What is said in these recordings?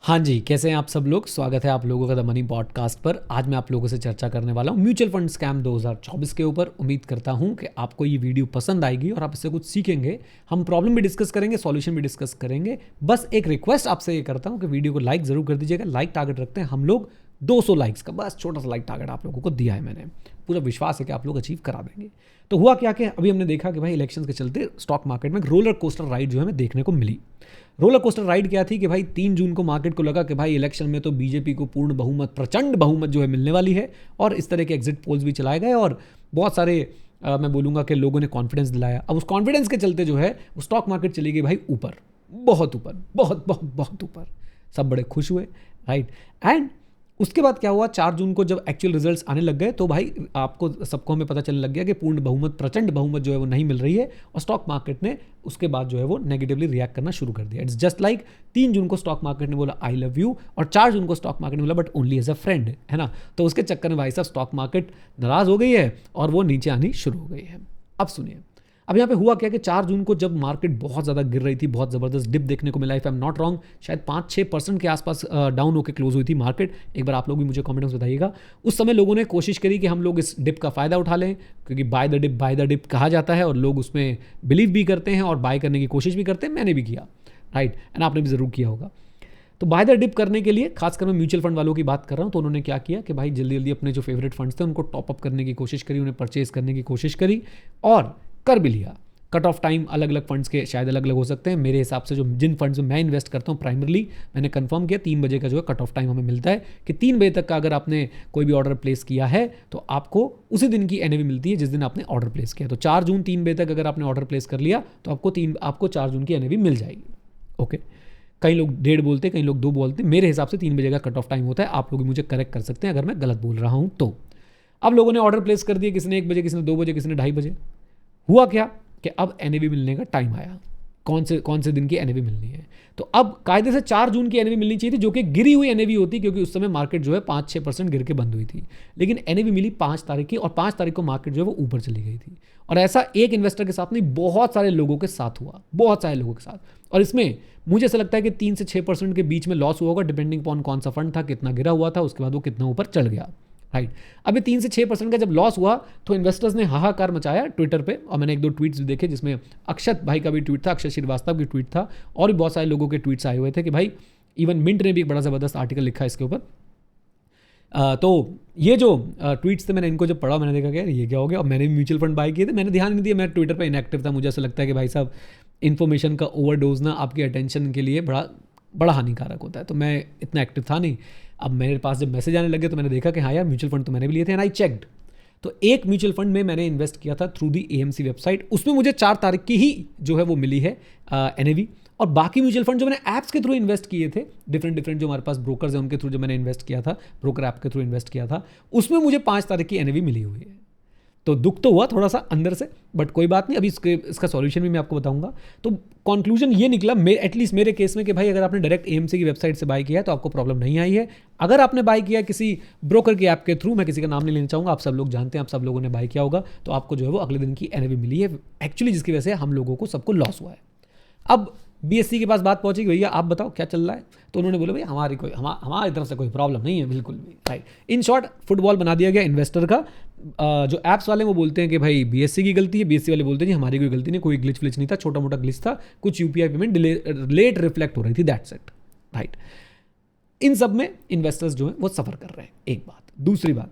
हाँ जी, कैसे हैं आप सब लोग? स्वागत है आप लोगों का द मनी पॉडकास्ट पर। आज मैं आप लोगों से चर्चा करने वाला हूँ म्यूचुअल फंड स्कैम 2024 के ऊपर। उम्मीद करता हूँ कि आपको ये वीडियो पसंद आएगी और आप इससे कुछ सीखेंगे। हम प्रॉब्लम भी डिस्कस करेंगे, सॉल्यूशन भी डिस्कस करेंगे। बस एक रिक्वेस्ट आपसे ये करता हूँ कि वीडियो को लाइक ज़रूर कर दीजिएगा। लाइक टारगेट रखते हैं हम लोग 200 लाइक्स का, बस छोटा सा लाइक टारगेट आप लोगों को दिया है मैंने। पूरा विश्वास है कि आप लोग अचीव करा देंगे। तो हुआ क्या कि अभी हमने देखा कि भाई इलेक्शंस के चलते स्टॉक मार्केट में रोलर कोस्टर राइड जो है हमें देखने को मिली। रोलर कोस्टर राइड क्या थी कि भाई 3 जून को मार्केट को लगा कि भाई इलेक्शन में तो बीजेपी को पूर्ण बहुमत, प्रचंड बहुमत जो है मिलने वाली है, और इस तरह के एग्जिट पोल्स भी चलाए गए और बहुत सारे मैं बोलूँगा कि लोगों ने कॉन्फिडेंस दिलाया। अब उस कॉन्फिडेंस के चलते जो है वो स्टॉक मार्केट चली गई भाई ऊपर, बहुत ऊपर, बहुत बहुत बहुत ऊपर। सब बड़े खुश हुए, राइट। एंड उसके बाद क्या हुआ, 4 जून को जब एक्चुअल रिजल्ट्स आने लग गए तो भाई आपको सबको हमें पता चलने लग गया कि पूर्ण बहुमत, प्रचंड बहुमत जो है वो नहीं मिल रही है, और स्टॉक मार्केट ने उसके बाद जो है वो नेगेटिवली रिएक्ट करना शुरू कर दिया। इट्स जस्ट लाइक 3 जून को स्टॉक मार्केट ने बोला आई लव यू, और 4 जून को स्टॉक मार्केट ने बोला but only as a friend, है ना। तो उसके चक्कर में भाई साहब स्टॉक मार्केट नाराज हो गई है और वो नीचे आनी शुरू हो गई है। अब सुनिए, अब यहाँ पे हुआ क्या कि 4 जून को जब मार्केट बहुत ज़्यादा गिर रही थी, बहुत ज़बरदस्त डिप देखने को मिला, if I am not wrong शायद 5-6% के आसपास डाउन होकर क्लोज हुई थी मार्केट। एक बार आप लोग भी मुझे कमेंट में बताइएगा। उस समय लोगों ने कोशिश करी कि हम लोग इस डिप का फ़ायदा उठा लें, क्योंकि बाय द डिप कहा जाता है और लोग उसमें बिलीव भी करते हैं और बाय करने की कोशिश भी करते हैं। मैंने भी किया, राइट, एंड आपने भी ज़रूर किया होगा। तो बाय द डिप करने के लिए खासकर मैं म्यूचुअल फंड वालों की बात कर रहा हूँ, तो उन्होंने क्या किया कि भाई जल्दी जल्दी अपने जो फेवरेट फंड्स थे उनको टॉपअप करने की कोशिश करी, उन्हें परचेज करने की कोशिश करी और कर भी लिया। कट ऑफ टाइम अलग अलग फंड्स के शायद अलग अलग हो सकते हैं। मेरे हिसाब से जो जिन फंड्स में मैं इन्वेस्ट करता हूँ प्राइमरली, मैंने कंफर्म किया 3 बजे का जो है कट ऑफ टाइम हमें मिलता है कि 3 बजे तक का अगर आपने कोई भी ऑर्डर प्लेस किया है तो आपको उसी दिन की एनएवी मिलती है जिस दिन आपने ऑर्डर प्लेस किया। तो 4 जून 3 बजे तक अगर आपने ऑर्डर प्लेस कर लिया तो आपको 4 जून की एनएवी मिल जाएगी। ओके, कई लोग 1.5 बोलते हैं, कई लोग 2 बोलते हैं। मेरे हिसाब से 3 बजे का कट ऑफ टाइम होता है। आप लोग मुझे करेक्ट कर सकते हैं अगर मैं गलत बोल रहा हूँ तो। अब लोगों ने ऑर्डर प्लेस कर दिया, किसी ने 1 बजे, किसी ने 2 बजे, किसी ने 2:30 बजे। हुआ क्या कि अब एनएवी मिलने का टाइम आया। कौन से दिन की एनएवी मिलनी है? तो अब कायदे से 4 जून की एनएवी मिलनी चाहिए थी, जो कि गिरी हुई एनएवी होती, क्योंकि उस समय मार्केट जो है 5-6% गिर के बंद हुई थी। लेकिन एनएवी मिली 5 तारीख की, और 5 तारीख को मार्केट जो है वो ऊपर चली गई थी। और ऐसा एक इन्वेस्टर के साथ नहीं, बहुत सारे लोगों के साथ हुआ, बहुत सारे लोगों के साथ। और इसमें मुझे ऐसा लगता है कि 3 से 6% के बीच में लॉस हुआ होगा, डिपेंडिंग अपॉन कौन सा फंड था, कितना गिरा हुआ था, उसके बाद वो कितना ऊपर चढ़ गया, राइट। अभी 3 से 6% का जब लॉस हुआ तो इन्वेस्टर्स ने हाहाकार मचाया ट्विटर पे, और मैंने 1-2 ट्वीट्स भी देखे जिसमें अक्षत भाई का भी ट्वीट था, अक्षत श्रीवास्तव की ट्वीट था, और भी बहुत सारे लोगों के ट्वीट्स आए हुए थे कि भाई इवन मिंट ने भी एक बड़ा ज़बरदस्त आर्टिकल लिखा इसके ऊपर। तो ये जो ट्वीट्स थे, मैंने इनको जब पढ़ा मैंने देखा कि यार ये क्या हो गया। और मैंने भी म्यूचुअल फंड बाय किए थे, मैंने ध्यान नहीं दिया, मैं ट्विटर पर इनएक्टिव था। मुझे ऐसा लगता है कि भाई साहब इन्फॉर्मेशन का ओवरडोज ना आपकी अटेंशन के लिए बड़ा हानिकारक होता है, तो मैं इतना एक्टिव था नहीं। अब मेरे पास जब मैसेज आने लगे तो मैंने देखा कि हाँ यार म्यूचुअल फंड तो मैंने भी लिए थे, एंड आई चेक्ड। तो एक म्यूचुअल फंड में मैंने इन्वेस्ट किया था थ्रू दी एएमसी वेबसाइट, उसमें मुझे 4 तारीख की ही जो है वो मिली है एनएवी। और बाकी म्यूचुअल फंड जो मैंने ऐप्स के थ्रू इन्वेस्ट किए थे, डिफरेंट जो हमारे पास ब्रोकर्स हैं उनके थ्रू जो मैंने इन्वेस्ट किया था, ब्रोकर ऐप के थ्रू इन्वेस्ट किया था, उसमें मुझे 5 तारीख की एनएवी मिली हुई है। तो दुख तो हुआ थोड़ा सा अंदर से, बट कोई बात नहीं, अभी इसका सॉल्यूशन भी मैं आपको बताऊंगा। तो कंक्लूजन ये निकला एटलीस्ट मेरे केस में कि भाई अगर आपने डायरेक्ट एएमसी की वेबसाइट से बाय किया है तो आपको प्रॉब्लम नहीं आई है। अगर आपने बाय किया किसी ब्रोकर के ऐप के थ्रू, मैं किसी का नाम नहीं लेना चाहूँगा, आप सब लोग जानते हैं, आप सब लोगों ने बाय किया होगा, तो आपको जो है वो अगले दिन की एनएवी मिली है एक्चुअली, जिसकी वजह से हम लोगों को सबको लॉस हुआ है। अब बीएससी के पास बात पहुंची कि भैया आप बताओ क्या चल रहा है, तो उन्होंने बोला भाई हमारी तरफ से कोई प्रॉब्लम नहीं है बिल्कुल भी, राइट। इन शॉर्ट फुटबॉल बना दिया गया इन्वेस्टर का। जो ऐप्स वाले वो बोलते हैं कि भाई बीएससी की गलती है, बीएससी वाले बोलते हैं जी हमारी कोई गलती नहीं, कोई ग्लिच फ्लिच नहीं था, छोटा मोटा ग्लिच था, कुछ यूपीआई पेमेंट लेट रिफ्लेक्ट हो रही थी, दैट्स इट, राइट। इन सब में इन्वेस्टर्स जो है वो सफर कर रहे हैं, एक बात। दूसरी बात,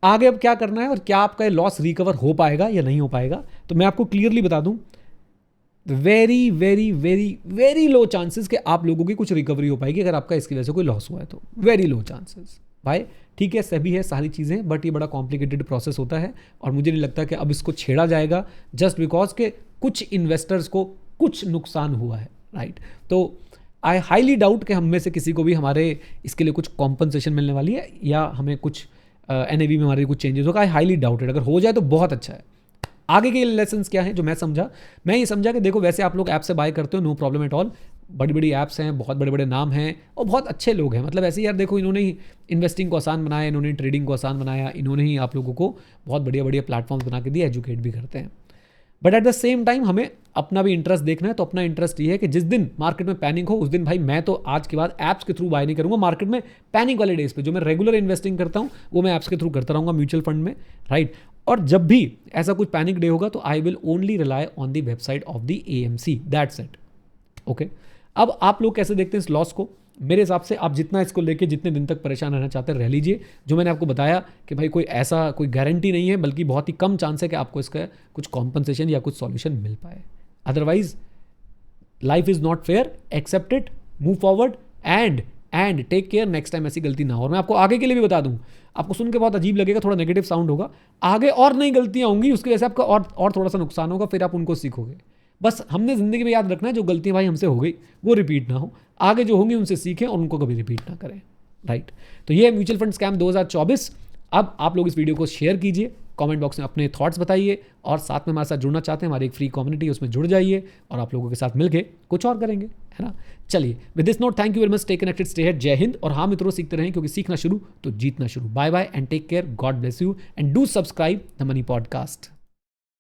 आगे अब क्या करना है और क्या आपका लॉस रिकवर हो पाएगा या नहीं हो पाएगा, तो मैं आपको क्लियरली बता दूं, very very very very low chances कि आप लोगों की कुछ रिकवरी हो पाएगी अगर आपका इसकी वजह से कोई लॉस हुआ है तो। वेरी लो चांसेस भाई, ठीक है, सभी है सारी चीज़ें, बट ये बड़ा कॉम्प्लिकेटेड प्रोसेस होता है और मुझे नहीं लगता कि अब इसको छेड़ा जाएगा जस्ट बिकॉज के कुछ इन्वेस्टर्स को कुछ नुकसान हुआ है, राइट। तो आई हाईली डाउट कि हम में से किसी को भी हमारे इसके लिए कुछ कॉम्पनसेशन मिलने वाली है या हमें कुछ एनएवी में हमारे कुछ चेंजेस होगा। आई हाईली डाउटेड, अगर हो जाए तो बहुत अच्छा है। आगे के लेसन्स क्या हैं जो मैं ये समझा कि देखो वैसे आप लोग ऐप से बाय करते हो, नो प्रॉब्लम एट ऑल, बड़ी बड़ी ऐप्स हैं, बहुत बड़े बड़े नाम हैं और बहुत अच्छे लोग हैं। मतलब ऐसे यार देखो, इन्होंने ही इन्वेस्टिंग को आसान बनाया, इन्होंने ट्रेडिंग को आसान बनाया, इन्होंने ही आप लोगों को बहुत बढ़िया बढ़िया प्लेटफॉर्म्स बना के दिए, एजुकेट भी करते हैं। But at the same time हमें अपना भी इंटरेस्ट देखना है। तो अपना इंटरेस्ट ये है कि जिस दिन मार्केट में पैनिक हो उस दिन भाई मैं तो आज के बाद ऐप्स के थ्रू बाय नहीं करूंगा। मार्केट में पैनिक वाले डेज पे जो मैं रेगुलर इन्वेस्टिंग करता हूं वो मैं ऐप्स के थ्रू करता रहूंगा म्यूचुअल फंड में, राइट। और जब भी ऐसा कुछ पैनिक डे होगा तो I will only rely on the website of the AMC, that's it. Okay, अब आप लोग कैसे देखते हैं इस लॉस को? मेरे हिसाब से आप जितना इसको लेके जितने दिन तक परेशान रहना चाहते हैं रह लीजिए। जो मैंने आपको बताया कि भाई कोई ऐसा कोई गारंटी नहीं है, बल्कि बहुत ही कम चांस है कि आपको इसका कुछ कॉम्पनसेशन या कुछ सॉल्यूशन मिल पाए। Otherwise life is not fair, accept it, move forward and take care, next time ऐसी गलती ना हो। और मैं आपको आगे के लिए भी बता दूं, आपको सुन के बहुत अजीब लगेगा, थोड़ा नेगेटिव साउंड होगा, आगे और नई गलतियां होंगी, उसकी वजह से आपका और थोड़ा सा नुकसान होगा, फिर आप उनको सीखोगे। बस हमने जिंदगी में याद रखना है जो गलतियां भाई हमसे हो गई वो रिपीट ना हो, आगे जो होंगी उनसे सीखें और उनको कभी रिपीट ना करें, राइट। तो ये है म्यूचुअल फंड स्कैम 2024। अब आप लोग इस वीडियो को शेयर कीजिए, कमेंट बॉक्स में अपने थॉट्स बताइए, और साथ में हमारे साथ जुड़ना चाहते हैं, हमारी एक फ्री कम्युनिटी उसमें जुड़ जाइए और आप लोगों के साथ मिलके कुछ और करेंगे, है ना। चलिए, with this note, thank you very much, stay connected, stay here, जय हिंद। और हाँ मित्रों, सीखते रहें, क्योंकि सीखना शुरू तो जीतना शुरू। Bye bye and take care, God bless you and do subscribe the money podcast.